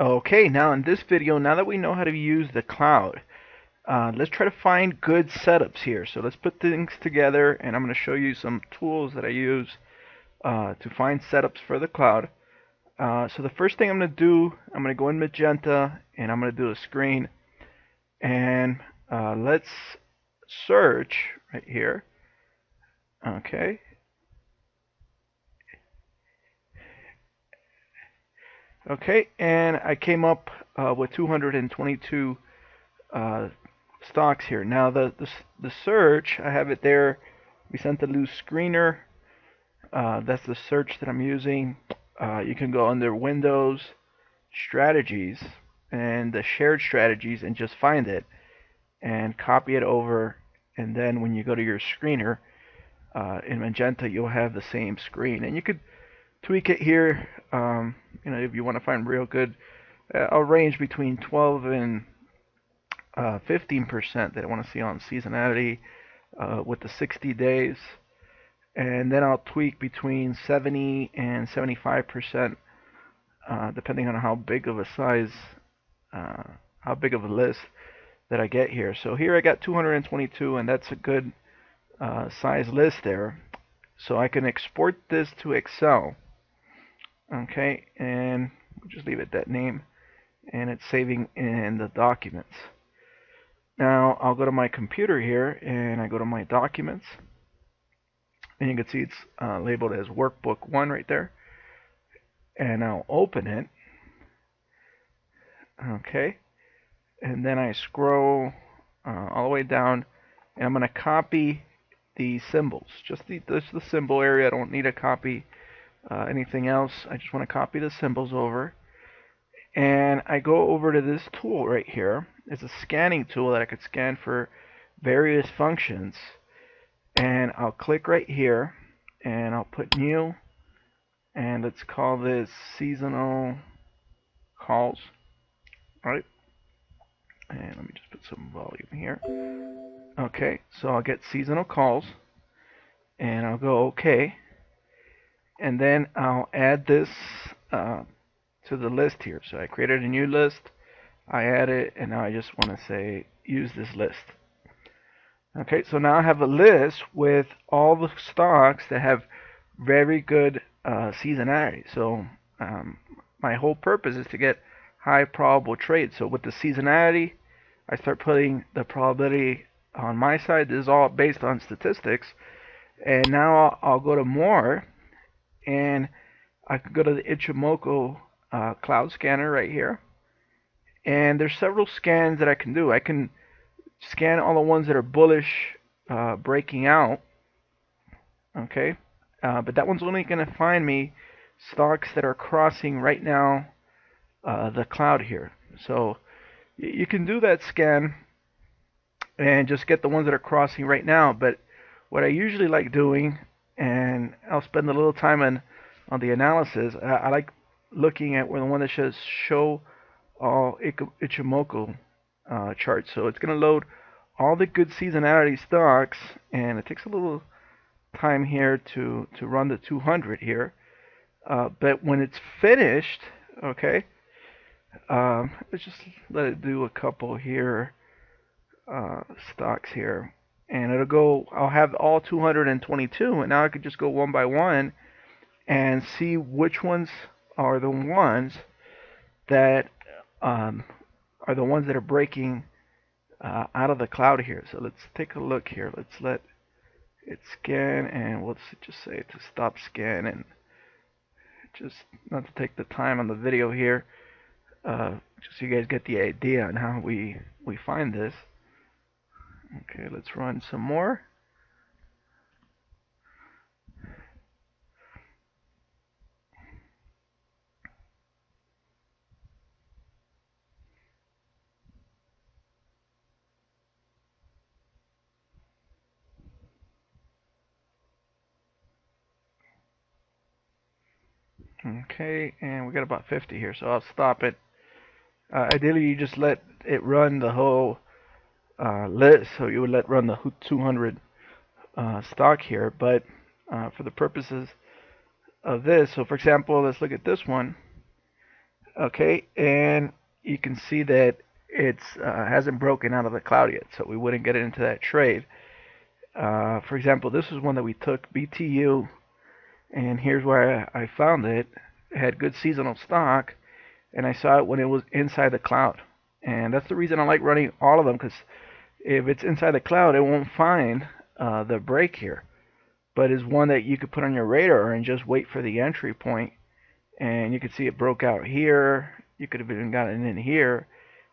Okay, now in this video, now that we know how to use the cloud, let's try to find good setups here. So let's put things together, and I'm going to show you some tools that I use to find setups for the cloud. So the first thing I'm going to do, I'm going to go in Magenta, and I'm going to do a screen, and let's search right here. Okay. Okay, and I came up with 222 uh, stocks here. Now the search, I have it there. We sent the loose screener. That's the search that I'm using. You can go under Windows, Strategies, and the shared strategies and just find it and copy it over. And then when you go to your screener in Magenta, you'll have the same screen. And you could tweak it here. If you want to find real good, I'll range between 12 and 15% that I want to see on seasonality with the 60 days. And then I'll tweak between 70 and 75%, depending on how big of a size, how big of a list that I get here. So here I got 222, and that's a good size list there. So I can export this to Excel. Okay, and we'll just leave it that name, and it's saving in the documents. Now I'll go to my computer here, and I go to my documents, and you can see it's labeled as Workbook 1 right there. And I'll open it. Okay, and then I scroll all the way down, and I'm going to copy the symbols. Just the symbol area. I don't need to copy anything else. I just want to copy the symbols over. And I go over to this tool right here. It's a scanning tool that I could scan for various functions. And I'll click right here, and I'll put new, and let's call this seasonal calls. Right? And let me just put some volume here. Okay, so I'll get seasonal calls, and I'll go OK. And then I'll add this to the list here. So I created a new list, I add it, and now I just want to say use this list. Okay, so now I have a list with all the stocks that have very good seasonality. So my whole purpose is to get high probable trades. So with the seasonality, I start putting the probability on my side. This is all based on statistics. And now I'll go to more, and I can go to the Ichimoku cloud scanner right here. And there's several scans that I can do. I can scan all the ones that are bullish breaking out. Okay, but that one's only going to find me stocks that are crossing right now the cloud here. So you can do that scan and just get the ones that are crossing right now. But what I usually like doing, and I'll spend a little time on the analysis, I like looking at where the one that says show all Ichimoku charts. So it's going to load all the good seasonality stocks, and it takes a little time here to run the 200 here. But when it's finished, okay, let's just let it do a couple here, stocks here. And it'll go, I'll have all 222, and now I could just go one by one and see which ones are the ones that are the ones that are breaking out of the cloud here. So let's take a look here. Let's let it scan, and let's just say to stop scan, and just not to take the time on the video here, just so you guys get the idea on how we find this. Okay, let's run some more. Okay, and we got about 50 here, so I'll stop it. Ideally, you just let it run the whole list, so you would let run the 200 stock here. But for the purposes of this, so for example, let's look at this one. Okay, and you can see that it's hasn't broken out of the cloud yet, so we wouldn't get into that trade. For example, this is one that we took BTU, and here's where I found it. It had good seasonal stock, and I saw it when it was inside the cloud. And that's the reason I like running all of them, because if it's inside the cloud, it won't find the break here. But it's one that you could put on your radar and just wait for the entry point. And you can see it broke out here. You could have even gotten in here,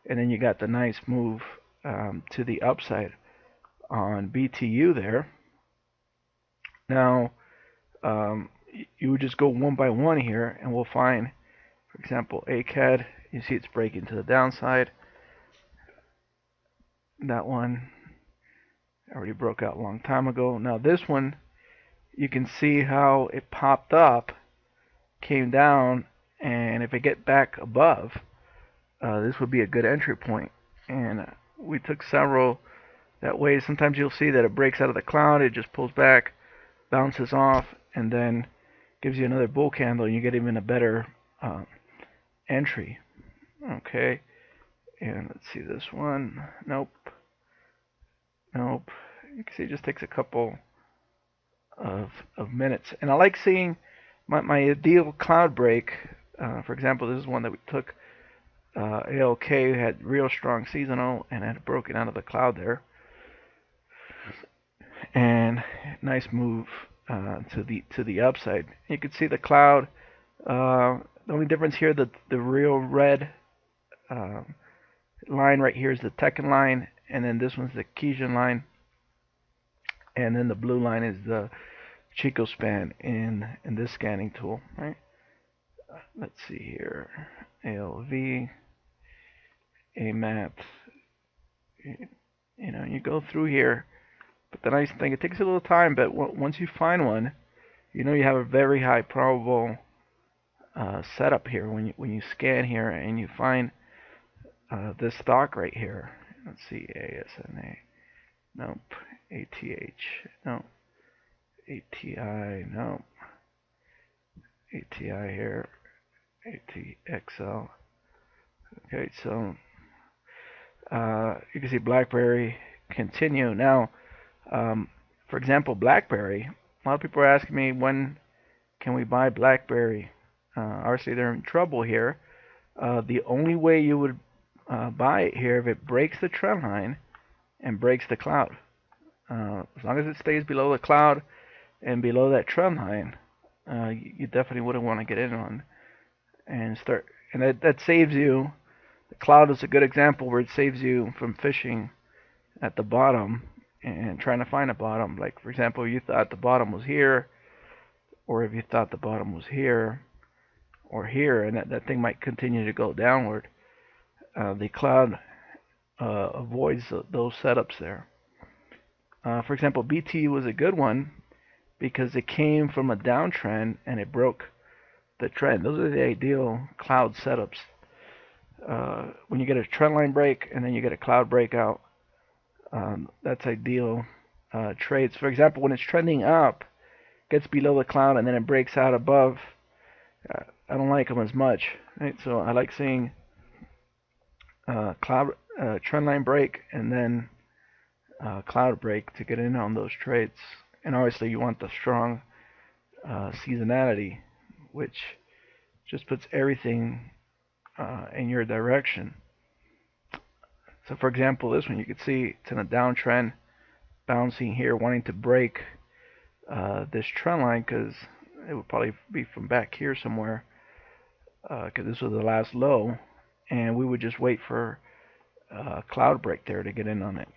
and then you got the nice move to the upside on BTU there. Now, you would just go one by one here, and we'll find, for example, ACAD. You see it's breaking to the downside. That one already broke out a long time ago. Now this one, you can see how it popped up, came down, and if it get back above, this would be a good entry point. And we took several that way. Sometimes you'll see that it breaks out of the cloud, it just pulls back, bounces off, and then gives you another bull candle, and you get even a better entry. Okay, and let's see this one. Nope. Nope. You can see it just takes a couple of minutes. And I like seeing my ideal cloud break. For example, this is one that we took. ALK had real strong seasonal and had broken out of the cloud there. And nice move to the upside. You can see the cloud. The only difference here, the real red line right here is the Tekken line, and then this one's the Kijun line, and then the blue line is the Chico span in this scanning tool, right? Let's see here, ALV, AMAT. You know, you go through here, but the nice thing, it takes a little time, but once you find one, you know you have a very high probable setup here when you scan here and you find this stock right here. Let's see, ASNA, nope, ATH, no, ATI, no, ATI here, ATXL. Okay, so you can see BlackBerry continue. Now, for example, BlackBerry, a lot of people are asking me when can we buy BlackBerry. Obviously, they're in trouble here. The only way you would buy it here if it breaks the trend line and breaks the cloud. As long as it stays below the cloud and below that trend line, you definitely wouldn't want to get in on and start. And that saves you. The cloud is a good example where it saves you from fishing at the bottom and trying to find a bottom. Like, for example, you thought the bottom was here, or if you thought the bottom was here or here, and that thing might continue to go downward. The cloud avoids those setups there. For example, BT was a good one because it came from a downtrend and it broke the trend. Those are the ideal cloud setups. When you get a trend line break and then you get a cloud breakout, that's ideal trades. For example, when it's trending up, gets below the cloud and then it breaks out above, I don't like them as much. Right? So I like seeing cloud trend line break and then cloud break to get in on those trades. And obviously you want the strong seasonality, which just puts everything in your direction. So for example, this one you can see it's in a downtrend, bouncing here, wanting to break this trend line because it would probably be from back here somewhere because this was the last low, and we would just wait for a cloud break there to get in on it.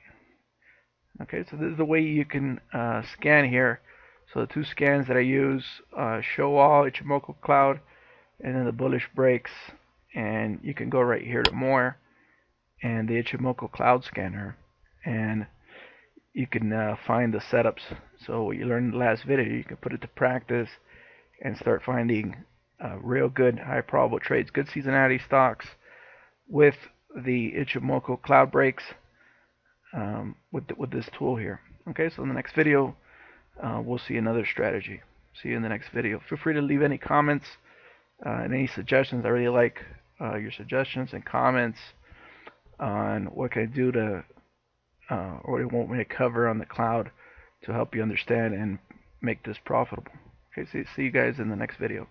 Okay, so this is the way you can scan here. So the two scans that I use, show all, Ichimoku cloud, and then the bullish breaks, and you can go right here to more and the Ichimoku cloud scanner, and you can find the setups. So what you learned in the last video, you can put it to practice and start finding real good high probable trades, good seasonality stocks with the Ichimoku cloud breaks with this tool here. Okay, so in the next video we'll see another strategy. See you in the next video. Feel free to leave any comments and any suggestions. I really like your suggestions and comments on what can I do to, or what you want me to cover on the cloud to help you understand and make this profitable. Okay, see you guys in the next video.